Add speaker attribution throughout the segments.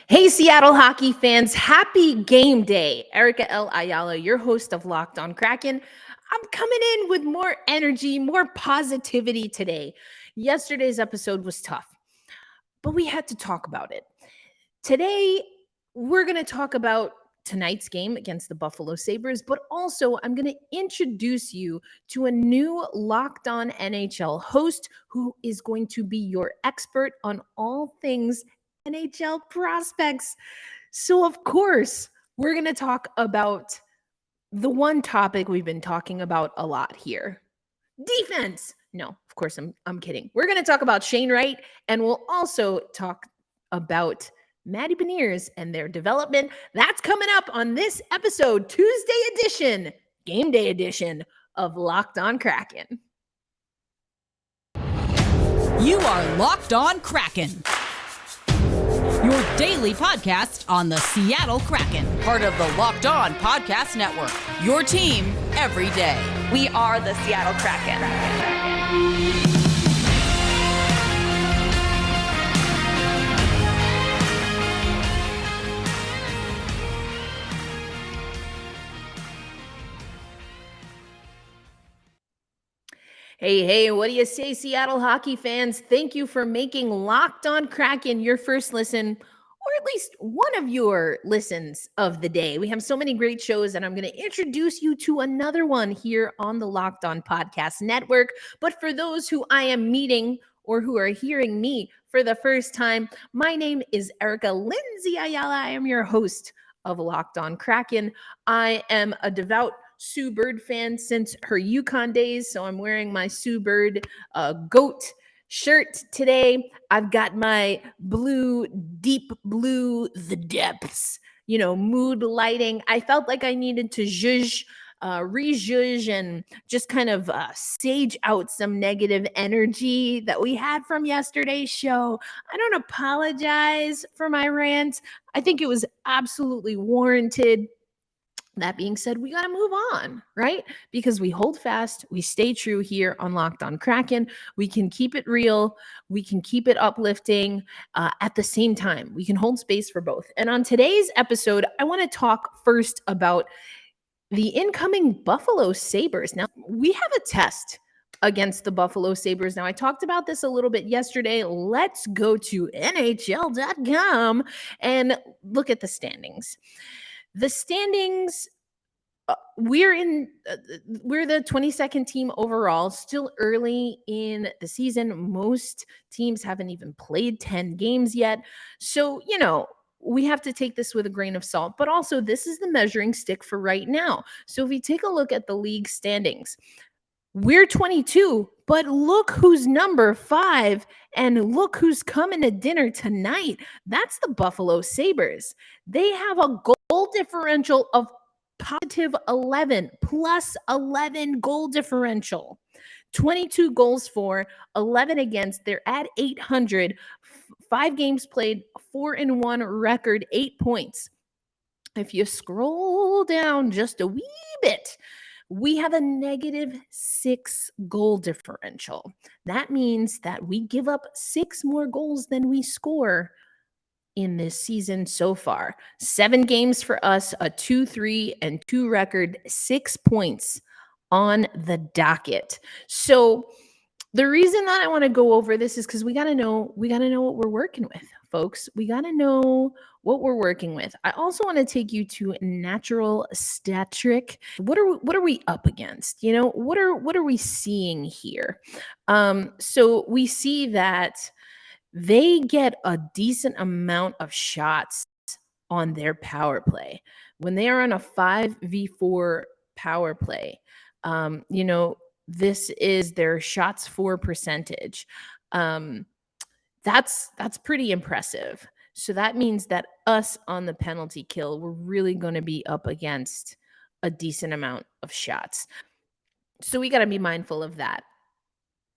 Speaker 1: Hey, Seattle hockey fans, happy game day. Erica Ayala, your host of Locked On Kraken. I'm coming in with more energy, more positivity today. Yesterday's episode was tough, but we had to talk about it. Today, we're going to talk about tonight's game against the Buffalo Sabres, but also I'm going to introduce you to a new Locked On NHL host who is going to be your expert on all things NHL prospects. So, of course, we're going to talk about the one topic we've been talking about a lot here: defense. No, of course, I'm kidding. We're going to talk about Shane Wright, and we'll also talk about Matty Beniers and their development. That's coming up on this episode, Tuesday edition, game day edition of Locked On Kraken.
Speaker 2: You are Locked On Kraken, your daily podcast on the Seattle Kraken, part of the Locked On Podcast Network, your team every day.
Speaker 3: We are the Seattle Kraken.
Speaker 1: Hey, what do you say, Seattle hockey fans? Thank you for making Locked On Kraken your first listen, or at least one of your listens of the day. We have so many great shows, and I'm going to introduce you to another one here on the Locked On Podcast Network. But for those who I am meeting or who are hearing me for the first time, my name is Erica Lindsay Ayala. I am your host of Locked On Kraken. I am a devout Sue Bird fan since her Yukon days, so I'm wearing my Sue Bird goat shirt today. I've got my blue, deep blue, the depths, mood lighting. I felt like I needed to re-zhuzh and just kind of sage out some negative energy that we had from yesterday's show. I don't apologize for my rant. I think it was absolutely warranted. That being said, we got to move on, right? Because we hold fast, we stay true here on Locked On Kraken. We can keep it real, we can keep it uplifting at the same time. We can hold space for both. And on today's episode, I want to talk first about the incoming Buffalo Sabres. Now, we have a test against the Buffalo Sabres. Now, I talked about this a little bit yesterday. Let's go to NHL.com and look at the standings. The standings, we're the 22nd team overall, still early in the season. Most teams haven't even played 10 games yet. So, we have to take this with a grain of salt, but also this is the measuring stick for right now. So if we take a look at the league standings, we're 22, but look who's number 5 and look who's coming to dinner tonight. That's the Buffalo Sabres. They have a goal differential of positive 11, plus 11 goal differential. 22 goals for, 11 against. They're at 800, 5 games played, 4-1 record, 8 points. If you scroll down just a wee bit, we have a -6 goal differential. That means that we give up 6 more goals than we score in this season so far. 7 games for us, a 2-3-2 record, 6 points on the docket. So the reason that I want to go over this is because we got to know what we're working with, folks. We got to know what we're working with. I also want to take you to Natural Stat Trick. What are we up against? What are we seeing here? So we see that they get a decent amount of shots on their power play. When they are on a 5v4 power play, this is their shots for percentage. That's pretty impressive. So that means that us on the penalty kill, we're really going to be up against a decent amount of shots. So we got to be mindful of that.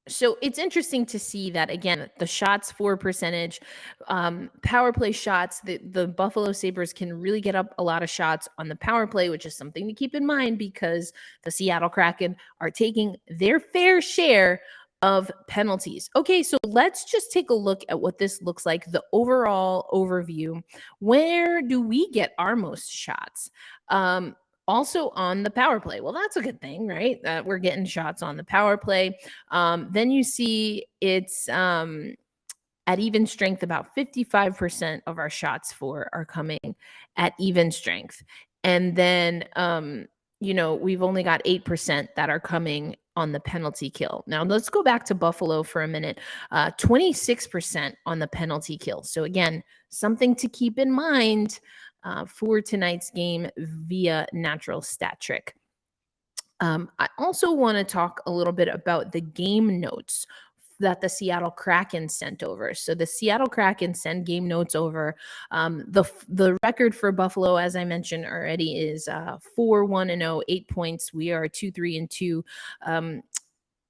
Speaker 1: So it's interesting to see that, again, the shots for percentage, power play shots, the Buffalo Sabres can really get up a lot of shots on the power play, which is something to keep in mind because the Seattle Kraken are taking their fair share of penalties. Okay, so let's just take a look at what this looks like, the overall overview. Where do we get our most shots? Also on the power play. Well, that's a good thing, right? We're getting shots on the power play. Then you see it's at even strength, about 55% of our shots for are coming at even strength. And then, we've only got 8% that are coming on the penalty kill. Now, let's go back to Buffalo for a minute. 26% on the penalty kill. So, again, something to keep in mind for tonight's game via natural stat trick. I also want to talk a little bit about the game notes that the Seattle Kraken sent over. So the Seattle Kraken send game notes over. The record for Buffalo, as I mentioned already, is 4-1-0, 8 points. We are 2-3-2.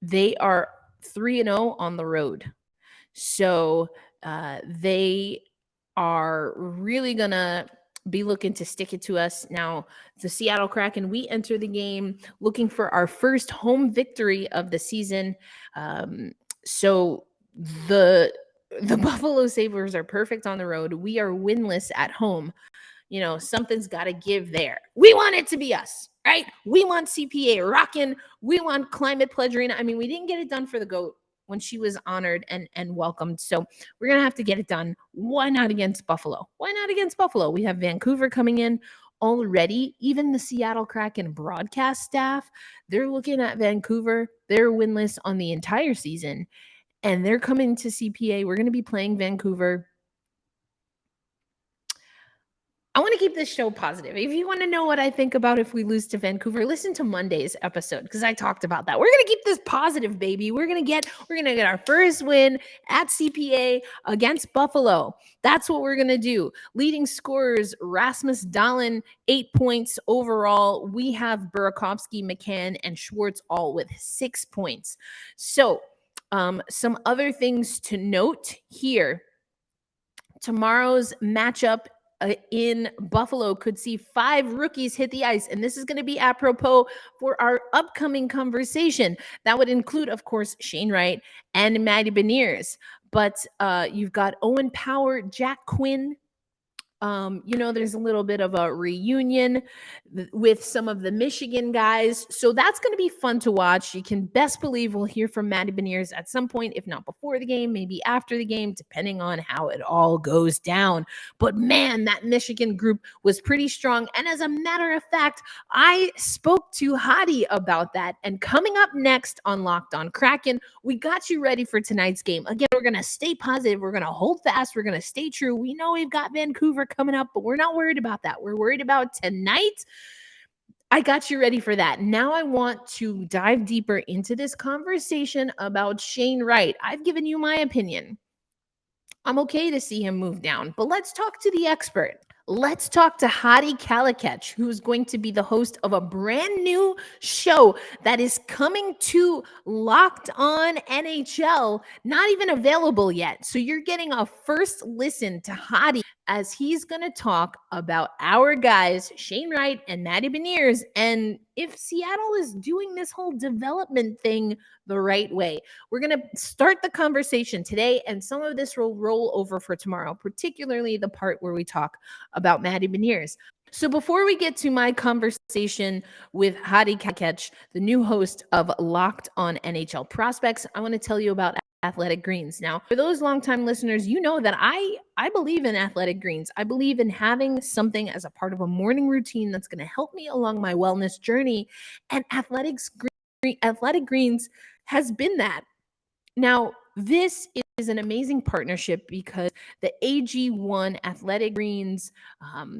Speaker 1: They are 3-0 on the road. So they are really gonna be looking to stick it to us. Now, the Seattle Kraken, we enter the game looking for our first home victory of the season. So the Buffalo Sabres are perfect on the road. We are winless at home. Something's got to give there. We want it to be us, right? We want CPA rocking. We want climate pledge arena. I mean, we didn't get it done for the GOAT when she was honored and welcomed. So we're going to have to get it done. Why not against Buffalo? Why not against Buffalo? We have Vancouver coming in already. Even the Seattle Kraken broadcast staff, they're looking at Vancouver. They're winless on the entire season, and they're coming to CPA. We're going to be playing Vancouver. I want to keep this show positive. If you want to know what I think about if we lose to Vancouver, listen to Monday's episode because I talked about that. We're going to keep this positive, baby. We're going to get our first win at CPA against Buffalo. That's what we're going to do. Leading scorers, Rasmus Dahlin, 8 points overall. We have Burakovsky, McCann, and Schwartz all with 6 points. So some other things to note here. Tomorrow's matchup in Buffalo could see 5 rookies hit the ice. And this is going to be apropos for our upcoming conversation. That would include, of course, Shane Wright and Maddie Beniers. But you've got Owen Power, Jack Quinn. There's a little bit of a reunion with some of the Michigan guys. So that's going to be fun to watch. You can best believe we'll hear from Maddie Beniers at some point, if not before the game, maybe after the game, depending on how it all goes down. But man, that Michigan group was pretty strong. And as a matter of fact, I spoke to Hadi about that. And coming up next on Locked On Kraken, we got you ready for tonight's game. Again, we're going to stay positive. We're going to hold fast. We're going to stay true. We know we've got Vancouver coming up, but we're not worried about that. We're worried about tonight. I got you ready for that. Now I want to dive deeper into this conversation about Shane Wright. I've given you my opinion. I'm okay to see him move down, but let's talk to the expert. Let's talk to Hadi Kalakeche, who's going to be the host of a brand new show that is coming to Locked On NHL, not even available yet. So you're getting a first listen to Hadi as he's going to talk about our guys, Shane Wright and Maddie Beniers, and if Seattle is doing this whole development thing the right way. We're going to start the conversation today, and some of this will roll over for tomorrow, particularly the part where we talk about Maddie Beniers. So before we get to my conversation with Hadi Kalakeche, the new host of Locked On NHL Prospects, I want to tell you about Athletic Greens. Now, for those longtime listeners, you know that I believe in Athletic Greens. I believe in having something as a part of a morning routine that's going to help me along my wellness journey, and Athletic Greens has been that. Now, this is an amazing partnership because the AG1 Athletic Greens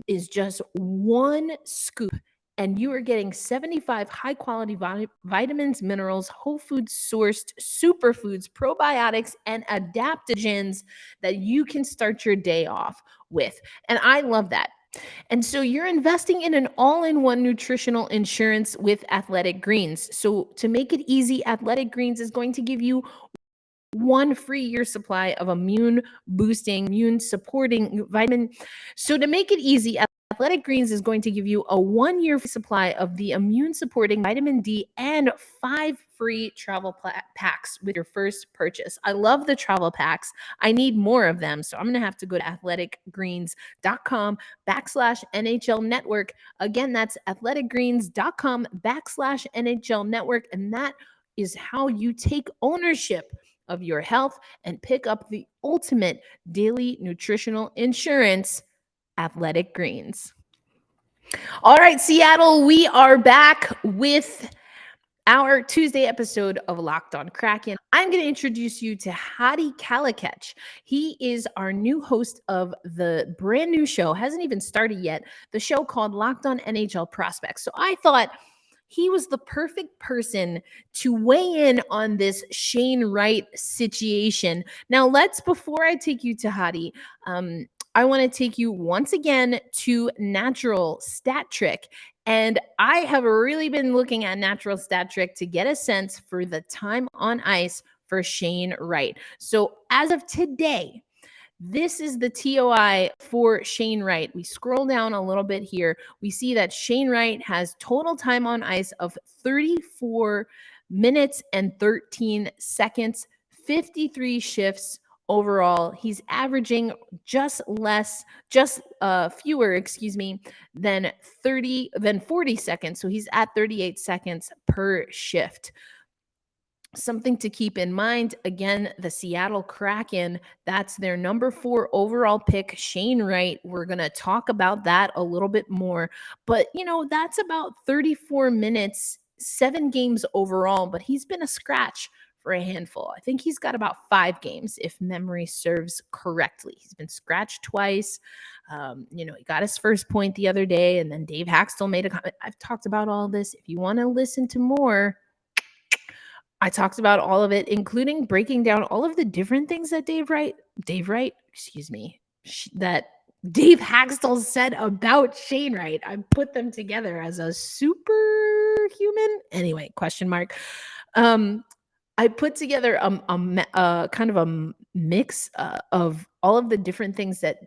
Speaker 1: is just one scoop, and you are getting 75 high-quality vitamins, minerals, whole food sourced superfoods, probiotics, and adaptogens that you can start your day off with. And I love that. And so you're investing in an all-in-one nutritional insurance with Athletic Greens. So to make it easy, Athletic Greens is going to give you 1 free year supply of immune boosting, immune supporting vitamin. So to make it easy, Athletic Greens is going to give you a 1-year supply of the immune-supporting vitamin D and 5 free travel packs with your first purchase. I love the travel packs. I need more of them. So I'm going to have to go to athleticgreens.com/NHL network. Again, that's athleticgreens.com/NHL network. And that is how you take ownership of your health and pick up the ultimate daily nutritional insurance, Athletic Greens. All right, Seattle, we are back with our Tuesday episode of Locked on Kraken. I'm going to introduce you to Hadi Kalakeche. He is our new host of the brand new show, hasn't even started yet, the show called Locked on NHL Prospects. So I thought he was the perfect person to weigh in on this Shane Wright situation. Now, before I take you to Hadi, I want to take you once again to Natural Stat Trick. And I have really been looking at Natural Stat Trick to get a sense for the time on ice for Shane Wright. So as of today, this is the TOI for Shane Wright. We scroll down a little bit here. We see that Shane Wright has total time on ice of 34 minutes and 13 seconds, 53 shifts overall. He's averaging fewer, than 40 seconds. So he's at 38 seconds per shift. Something to keep in mind, again, the Seattle Kraken, that's their number 4 overall pick, Shane Wright. We're going to talk about that a little bit more. But, that's about 34 minutes, 7 games overall, but he's been a scratch for a handful. I think he's got about 5 games, if memory serves correctly. He's been scratched twice. He got his first point the other day, and then Dave Hakstol made a comment. I've talked about all this. If you want to listen to more, I talked about all of it, including breaking down all of the different things that Dave Hakstol said about Shane Wright. I put them together as a superhuman. Anyway, question mark. I put together a kind of a mix of all of the different things that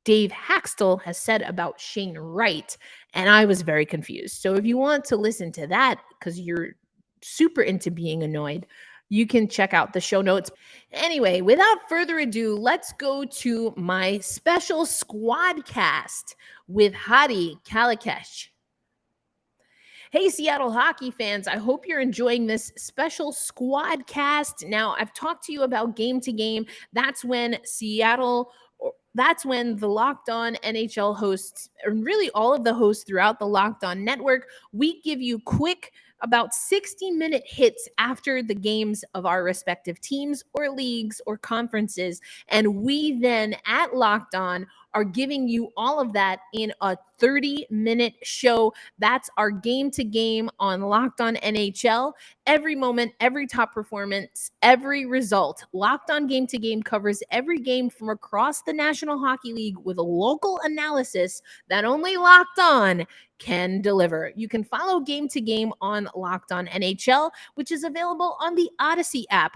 Speaker 1: Dave Hakstol has said about Shane Wright, and I was very confused. So if you want to listen to that, because you're super into being annoyed, you can check out the show notes. Anyway, without further ado, let's go to my special Squadcast with Hadi Kalakeche. Hey, Seattle hockey fans, I hope you're enjoying this special Squadcast. Now, I've talked to you about Game to Game. That's when the Locked On NHL hosts, and really all of the hosts throughout the Locked On network, we give you quick, about 60-minute hits after the games of our respective teams or leagues or conferences. And we then at Locked On are giving you all of that in a 30-minute show. That's our Game to Game on Locked On NHL. Every moment, every top performance, every result. Locked On Game to Game covers every game from across the National Hockey League with a local analysis that only Locked On can deliver. You can follow Game to Game on Locked On NHL, which is available on the ISSA app,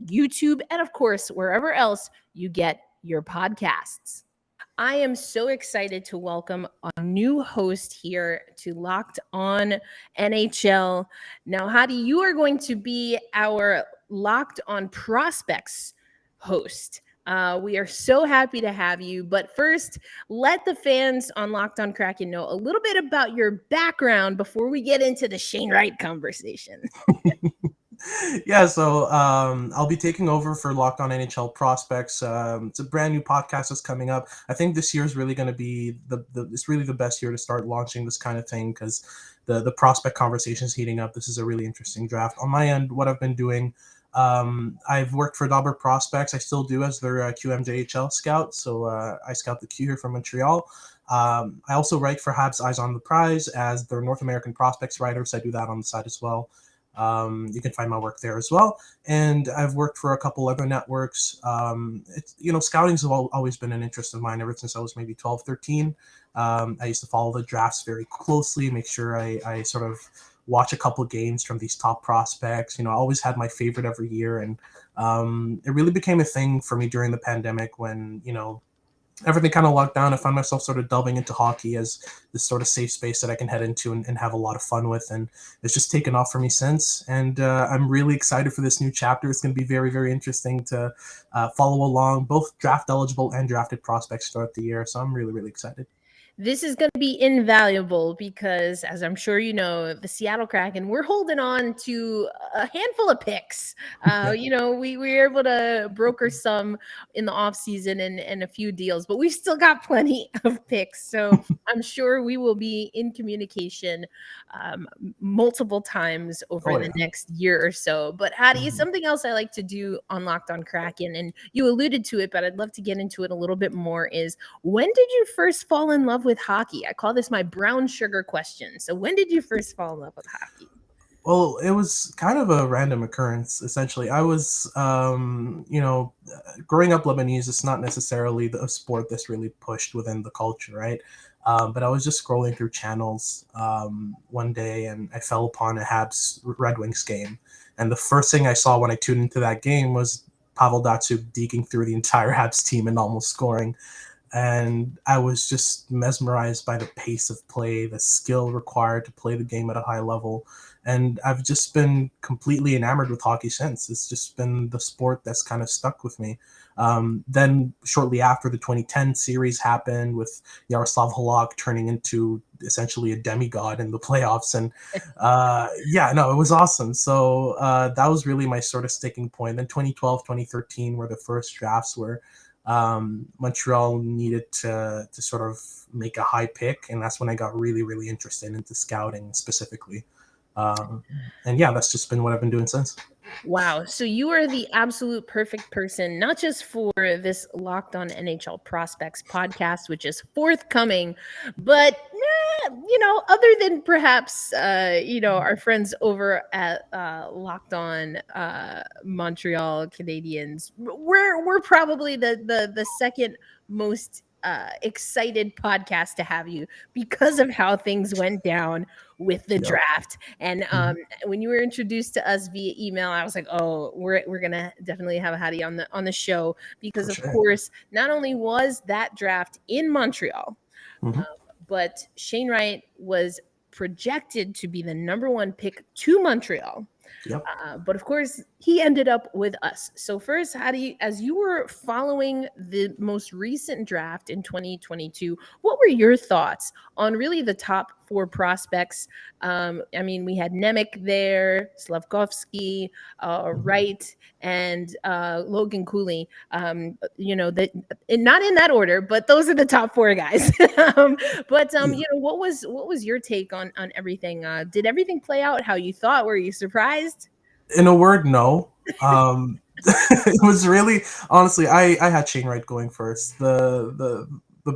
Speaker 1: YouTube, and of course, wherever else you get your podcasts. I am so excited to welcome a new host here to Locked On NHL. Now, Hadi, you are going to be our Locked On Prospects host. We are so happy to have you. But first, let the fans on Locked On Kraken know a little bit about your background before we get into the Shane Wright conversation.
Speaker 4: Yeah, so I'll be taking over for Locked On NHL Prospects. It's a brand new podcast that's coming up. I think this year is really going to be it's really the best year to start launching this kind of thing because the prospect conversation is heating up. This is a really interesting draft. On my end, what I've been doing, I've worked for Dobber Prospects. I still do as their QMJHL scout. So I scout the Q here from Montreal. I also write for Habs Eyes on the Prize as their North American Prospects writer. So I do that on the side as well. You can find my work there as well. And I've worked for a couple other networks. Scouting's always been an interest of mine ever since I was maybe 12, 13. I used to follow the drafts very closely, make sure I sort of watch a couple games from these top prospects. I always had my favorite every year. And it really became a thing for me during the pandemic when, everything kind of locked down. I found myself sort of delving into hockey as this sort of safe space that I can head into and have a lot of fun with. And it's just taken off for me since. And I'm really excited for this new chapter. It's going to be very, very interesting to follow along both draft eligible and drafted prospects throughout the year. So I'm really, really excited.
Speaker 1: This is going to be invaluable because, as I'm sure you know, the Seattle Kraken, we're holding on to a handful of picks. We were able to broker some in the offseason and a few deals, but we've still got plenty of picks. So I'm sure we will be in communication multiple times over the next year or so. But Hadi, something else I like to do on Locked on Kraken, and you alluded to it, but I'd love to get into it a little bit more, is when did you first fall in love with hockey? I call this my brown sugar question. So when did you first fall in love with hockey?
Speaker 4: Well, it was kind of a random occurrence, essentially. I was, growing up Lebanese, it's not necessarily a sport that's really pushed within the culture, right? But I was just scrolling through channels one day and I fell upon a Habs Red Wings game. And the first thing I saw when I tuned into that game was Pavel Datsyuk deking through the entire Habs team and almost scoring. And I was just mesmerized by the pace of play, the skill required to play the game at a high level. And I've just been completely enamored with hockey since. It's just been the sport that's kind of stuck with me. Then shortly after, the 2010 series happened with Yaroslav Halak turning into essentially a demigod in the playoffs. And it was awesome. So that was really my sort of sticking point. Then 2012, 2013 were the first drafts where Montreal needed to sort of make a high pick, and that's when I got really, really interested into scouting specifically. That's just been what I've been doing since.
Speaker 1: Wow. So you are the absolute perfect person, not just for this Locked on NHL Prospects podcast, which is forthcoming, but, other than perhaps, our friends over at Locked on Montreal Canadiens, we're probably the second most excited podcast to have you because of how things went down with the draft. And when you were introduced to us via email, I was like, oh, we're gonna definitely have Hadi on the show because of course, not only was that draft in Montreal, but Shane Wright was projected to be the number one pick to Montreal.
Speaker 4: Yep.
Speaker 1: But of course, he ended up with us. So first, as you were following the most recent draft in 2022, what were your thoughts on really the top four prospects? We had Nemec there, Slavkovsky, Wright, and Logan Cooley. Not in that order, but those are the top four guys. What was your take on everything? Did everything play out how you thought? Were you surprised?
Speaker 4: In a word, no. It was really, honestly, I had Shane Wright going first. The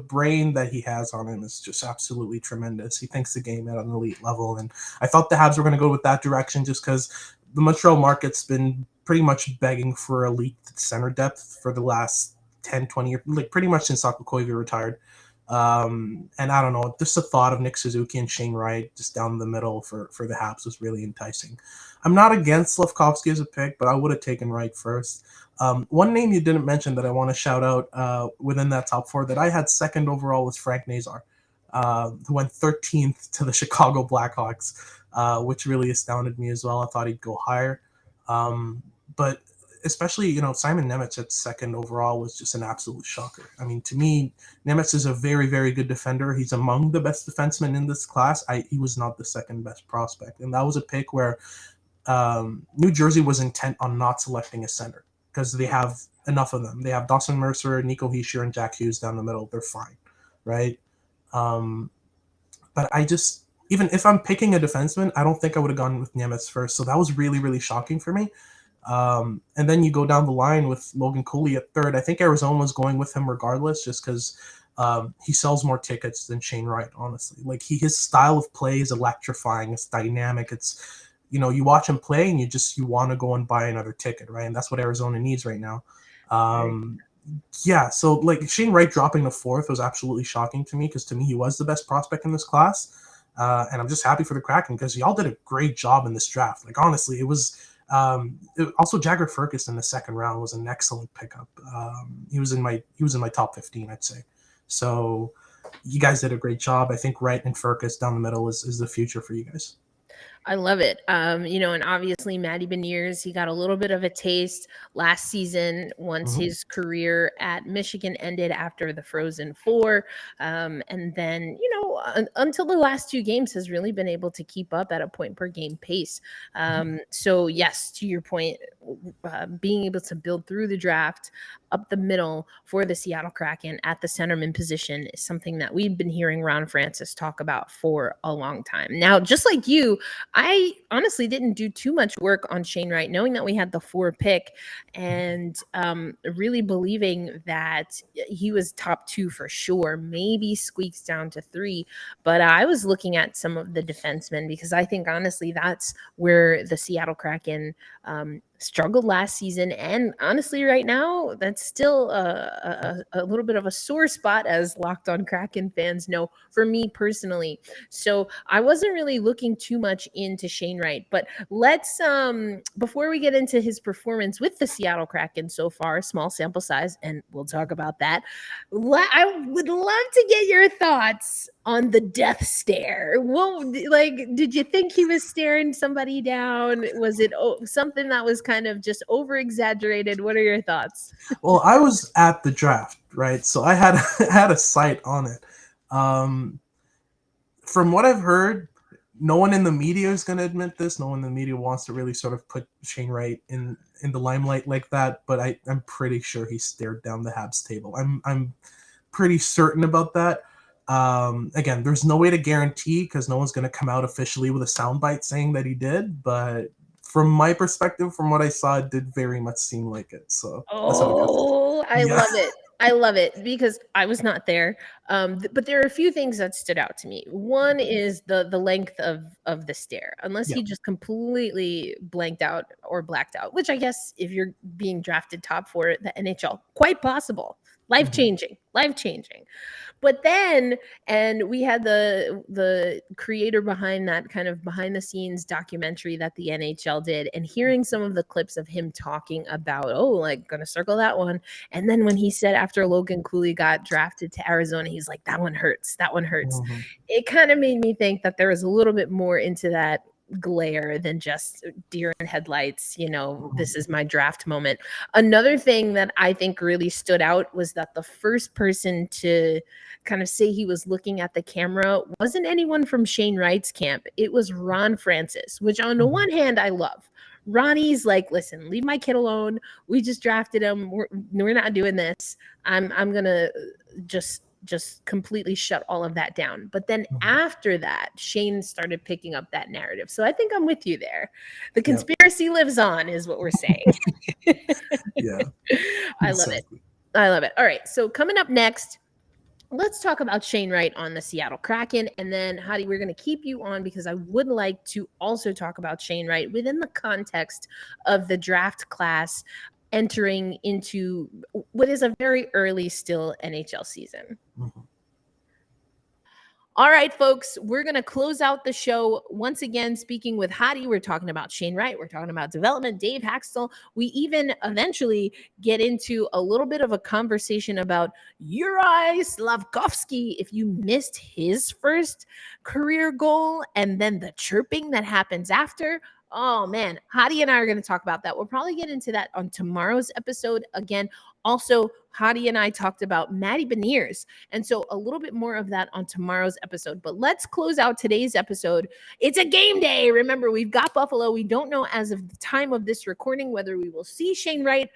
Speaker 4: brain that he has on him is just absolutely tremendous. He thinks the game at an elite level, and I thought the Habs were going to go with that direction just because the Montreal market's been pretty much begging for elite center depth for the last 10, 20 years, like pretty much since Koivu retired. And I don't know, just the thought of Nick Suzuki and Shane Wright just down the middle for the Habs was really enticing. I'm not against Slavkovsky as a pick, but I would have taken Wright first. One name you didn't mention that I want to shout out within that top four that I had second overall was Frank Nazar, who went 13th to the Chicago Blackhawks, which really astounded me as well. I thought he'd go higher. But especially, Simon Nemec at second overall was just an absolute shocker. I mean, to me, Nemec is a very, very good defender. He's among the best defensemen in this class. He was not the second best prospect. And that was a pick where New Jersey was intent on not selecting a center because they have enough of them. They have Dawson Mercer, Nico Hischier, and Jack Hughes down the middle. They're fine, right? But even if I'm picking a defenseman, I don't think I would have gone with Nemec first. So that was really, really shocking for me. And then you go down the line with Logan Cooley at third. I think Arizona was going with him regardless, just because he sells more tickets than Shane Wright, honestly. Like his style of play is electrifying. It's dynamic. It's, you watch him play and you want to go and buy another ticket, right? And that's what Arizona needs right now. So like Shane Wright dropping to fourth was absolutely shocking to me because to me he was the best prospect in this class. And I'm just happy for the Kraken because y'all did a great job in this draft. Like honestly, it was also Jagger Firkus in the second round was an excellent pickup. He was in my top 15, I'd say. So you guys did a great job. I think Wright and Furcus down the middle is the future for you guys.
Speaker 1: I love it. And obviously Matty Beniers, he got a little bit of a taste last season once his career at Michigan ended after the Frozen Four. And then, until the last two games has really been able to keep up at a point per game pace. So yes, to your point, being able to build through the draft up the middle for the Seattle Kraken at the centerman position is something that we've been hearing Ron Francis talk about for a long time. Now, just like you, I honestly didn't do too much work on Shane Wright, knowing that we had the 4 pick and really believing that he was top 2 for sure, maybe squeaks down to 3. But I was looking at some of the defensemen because I think honestly that's where the Seattle Kraken struggled last season. And honestly, right now, that's still a little bit of a sore spot, as Locked On Kraken fans know, for me personally. So I wasn't really looking too much into Shane Wright, but let's, before we get into his performance with the Seattle Kraken so far, small sample size, and we'll talk about that, I would love to get your thoughts on the death stare. Well, did you think he was staring somebody down? Was it something that was kind of just over exaggerated? What are your thoughts?
Speaker 4: Well, I was at the draft, right? So I had had a sight on it. From what I've heard, no one in the media is going to admit this. No one in the media wants to really sort of put Shane Wright in the limelight like that. But I'm pretty sure he stared down the Habs table. I'm pretty certain about that. Again, there's no way to guarantee because no one's going to come out officially with a soundbite saying that he did. But from my perspective, from what I saw, it did very much seem like it. So that's how it goes.
Speaker 1: I love it. I love it because I was not there. But there are a few things that stood out to me. One is the length of the stare, unless he just completely blanked out or blacked out, which I guess if you're being drafted top 4 the NHL, quite possible. Life-changing. But then, and we had the creator behind that kind of behind the scenes documentary that the NHL did, and hearing some of the clips of him talking about, gonna circle that one. And then when he said after Logan Cooley got drafted to Arizona, he's like, that one hurts. It kind of made me think that there was a little bit more into that glare than just deer in headlights. This is my draft moment. Another thing that I think really stood out was that the first person to kind of say he was looking at the camera wasn't anyone from Shane Wright's camp. It was Ron Francis, which on the one hand I love. Ronnie's like, listen, leave my kid alone. We just drafted him. We're not doing this. I'm gonna just completely shut all of that down. But then after that, Shane started picking up that narrative. So I think I'm with you there. The conspiracy lives on is what we're saying.
Speaker 4: Yeah.
Speaker 1: I love it. All right. So coming up next, let's talk about Shane Wright on the Seattle Kraken. And then, Hadi, we're going to keep you on because I would like to also talk about Shane Wright within the context of the draft class entering into what is a very early still NHL season. All right, folks, we're going to close out the show once again speaking with Hadi. We're talking about Shane Wright. We're talking about development, Dave Hakstol. We even eventually get into a little bit of a conversation about Uri Slavkovsky. If you missed his first career goal and then the chirping that happens after, oh man, Hadi and I are going to talk about that. We'll probably get into that on tomorrow's episode. Again, also, Hadi and I talked about Matty Beniers. And so a little bit more of that on tomorrow's episode. But let's close out today's episode. It's a game day. Remember, we've got Buffalo. We don't know as of the time of this recording whether we will see Shane Wright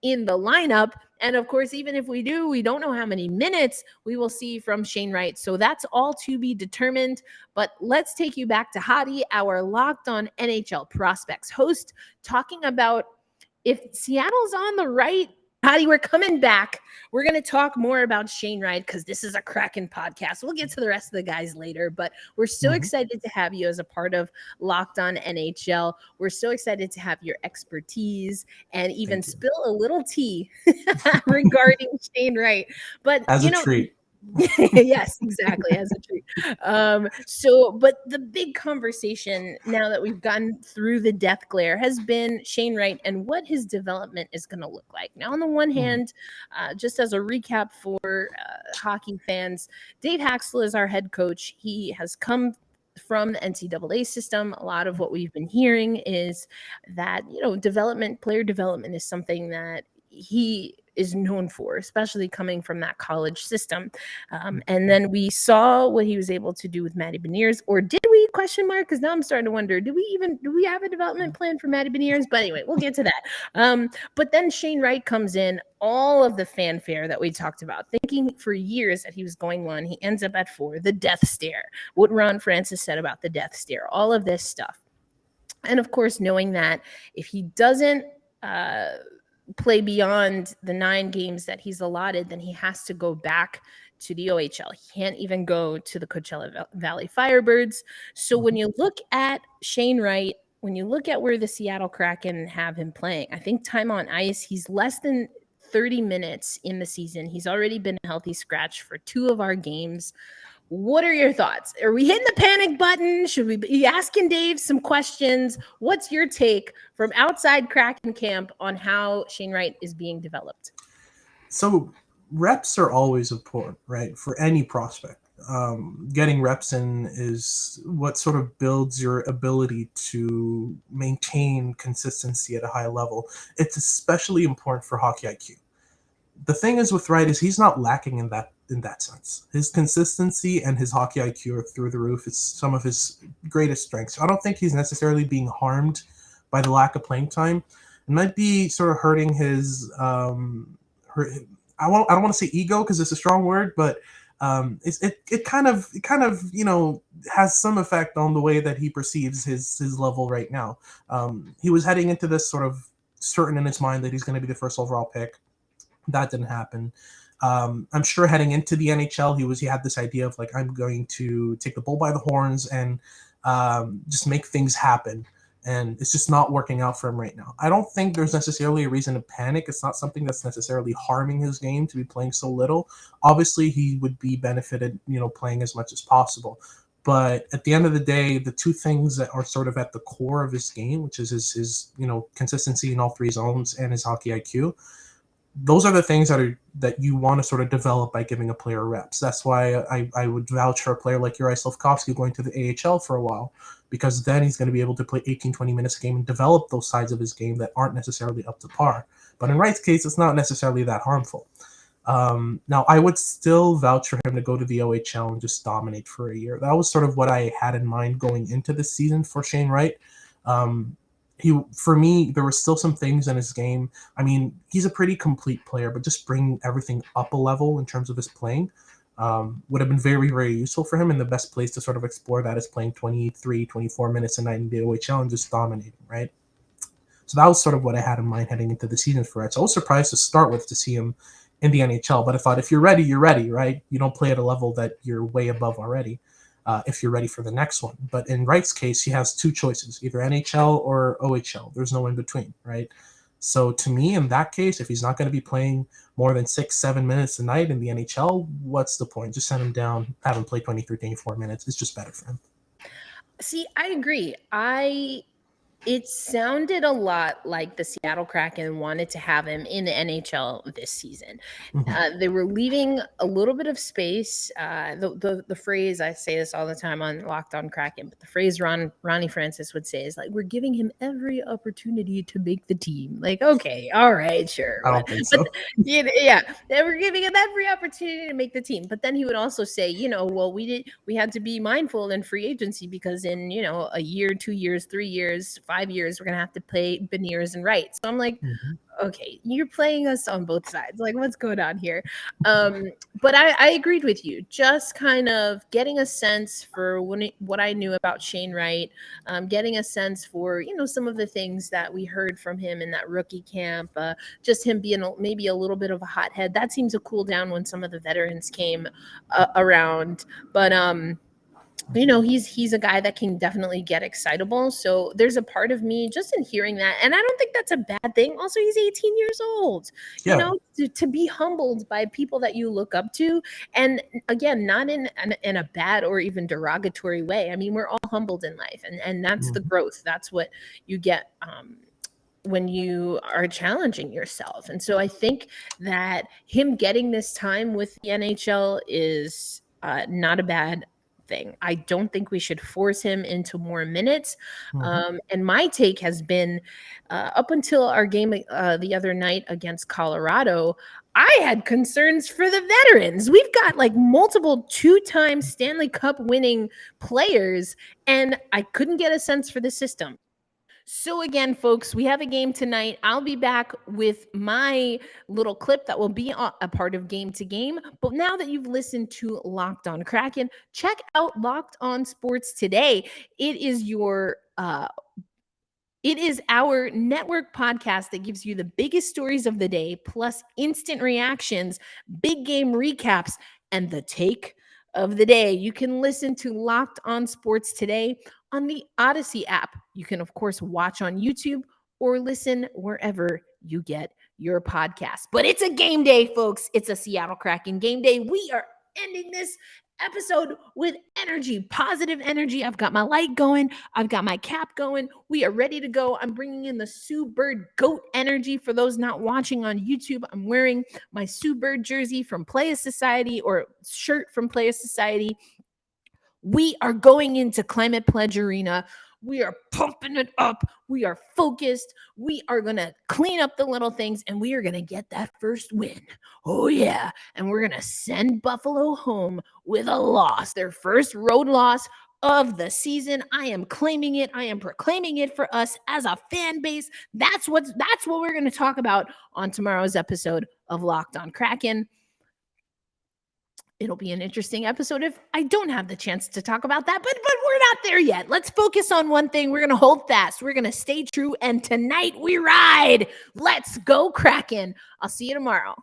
Speaker 1: in the lineup. And of course, even if we do, we don't know how many minutes we will see from Shane Wright. So that's all to be determined. But let's take you back to Hadi, our Locked On NHL Prospects host, talking about if Seattle's on the right. Hadi, we're coming back. We're going to talk more about Shane Wright because this is a Kraken podcast. We'll get to the rest of the guys later, but we're so excited to have you as a part of Locked On NHL. We're so excited to have your expertise and even spill a little tea regarding Shane Wright. But
Speaker 4: as a treat.
Speaker 1: Yes, exactly, as a treat. But the big conversation now that we've gotten through the death glare has been Shane Wright and what his development is going to look like. Now, on the one hand, just as a recap for hockey fans, Dave Hakstol is our head coach. He has come from the NCAA system. A lot of what we've been hearing is that, player development is something that he is known for, especially coming from that college system. And then we saw what he was able to do with Matty Beniers, or did we? Question mark? Because now I'm starting to wonder: do we have a development plan for Matty Beniers? But anyway, we'll get to that. But then Shane Wright comes in, all of the fanfare that we talked about, thinking for years that he was going 1, he ends up at 4. The death stare, what Ron Francis said about the death stare, all of this stuff, and of course, knowing that if he doesn't play beyond the 9 games that he's allotted, then he has to go back to the OHL. He can't even go to the Coachella Valley Firebirds. So when you look at Shane Wright, when you look at where the Seattle Kraken have him playing, I think time on ice, he's less than 30 minutes in the season. He's already been a healthy scratch for 2 of our games. What are your thoughts? Are we hitting the panic button? Should we be asking Dave some questions? What's your take from outside Kraken camp on how Shane Wright is being developed?
Speaker 4: So reps are always important, right? For any prospect. Getting reps in is what sort of builds your ability to maintain consistency at a high level. It's especially important for hockey IQ. The thing is with Wright is he's not lacking in that sense. His consistency and his hockey IQ are through the roof. It's some of his greatest strengths. I don't think he's necessarily being harmed by the lack of playing time. It might be sort of hurting his I don't want to say ego because it's a strong word, but it kind of has some effect on the way that he perceives his level right now. He was heading into this sort of certain in his mind that he's going to be the first overall pick. That didn't happen. I'm sure heading into the NHL, he had this idea of like, I'm going to take the bull by the horns and just make things happen. And it's just not working out for him right now. I don't think there's necessarily a reason to panic. It's not something that's necessarily harming his game to be playing so little. Obviously, he would be benefited, playing as much as possible. But at the end of the day, the 2 things that are sort of at the core of his game, which is his consistency in all 3 zones and his hockey IQ, those are the things that you want to sort of develop by giving a player reps. That's why I would vouch for a player like Juraj Slafkovsky going to the AHL for a while, because then he's going to be able to play 18, 20 minutes a game and develop those sides of his game that aren't necessarily up to par. But in Wright's case, it's not necessarily that harmful. Now, I would still vouch for him to go to the OHL and just dominate for a year. That was sort of what I had in mind going into this season for Shane Wright. For me, there were still some things in his game. I mean, he's a pretty complete player, but just bringing everything up a level in terms of his playing would have been very, very useful for him. And the best place to sort of explore that is playing 23, 24 minutes a night in the OHL and just dominating, right? So that was sort of what I had in mind heading into the season for it. So I was surprised to start with to see him in the NHL, but I thought if you're ready, right? You don't play at a level that you're way above already. If you're ready for the next one. But in Wright's case, he has 2 choices, either NHL or OHL. There's no in between, right? So to me, in that case, if he's not going to be playing more than 6-7 minutes a night in the NHL, what's the point? Just send him down, have him play 23, 24 minutes. It's just better for him.
Speaker 1: See, I agree. It sounded a lot like the Seattle Kraken wanted to have him in the NHL this season. They were leaving a little bit of space. The phrase, I say this all the time on Locked On Kraken, but the phrase Ronnie Francis would say is like, we're giving him every opportunity to make the team. Like, okay, all right, sure.
Speaker 4: I don't think so.
Speaker 1: But, yeah, they were giving him every opportunity to make the team. But then he would also say, well, we had to be mindful in free agency because in, a year, 2 years, 3 years, 5 years, we're going to have to play Beniers and Wright. So I'm like, okay, you're playing us on both sides. Like, what's going on here? But I agreed with you. Just kind of getting a sense for what I knew about Shane Wright, getting a sense for, some of the things that we heard from him in that rookie camp, just him being maybe a little bit of a hothead. That seemed to cool down when some of the veterans came around. But he's a guy that can definitely get excitable. So there's a part of me just in hearing that, and I don't think that's a bad thing. Also, he's 18 years old.
Speaker 4: Yeah.
Speaker 1: To be humbled by people that you look up to, and again, not in a bad or even derogatory way. I mean, we're all humbled in life, and that's the growth. That's what you get when you are challenging yourself. And so I think that him getting this time with the NHL is not a bad thing. I don't think we should force him into more minutes. And my take has been up until our game the other night against Colorado, I had concerns for the veterans. We've got like multiple 2-time Stanley Cup winning players, and I couldn't get a sense for the system. So again, folks, we have a game tonight. I'll be back with my little clip that will be a part of Game to Game. But now that you've listened to Locked On Kraken, check out Locked On Sports today. It is our network podcast that gives you the biggest stories of the day, plus instant reactions, big game recaps, and the take of the day. You can listen to Locked On Sports today on the Odyssey app. You can, of course, watch on YouTube or listen wherever you get your podcast. But it's a game day, folks. It's a Seattle Kraken game day. We are ending this episode with energy, positive energy. I've got my light going. I've got my cap going. We are ready to go. I'm bringing in the Sue Bird GOAT energy. For those not watching on YouTube, I'm wearing my Sue Bird jersey from Playa Society, or shirt from Playa Society. We are going into Climate Pledge Arena. We are pumping it up. We are focused. We are going to clean up the little things, and we are going to get that first win. Oh, yeah. And we're going to send Buffalo home with a loss, their first road loss of the season. I am claiming it. I am proclaiming it for us as a fan base. That's what we're going to talk about on tomorrow's episode of Locked On Kraken. It'll be an interesting episode if I don't have the chance to talk about that, but we're not there yet. Let's focus on one thing. We're going to hold fast. We're going to stay true, and tonight we ride. Let's go Kraken. I'll see you tomorrow.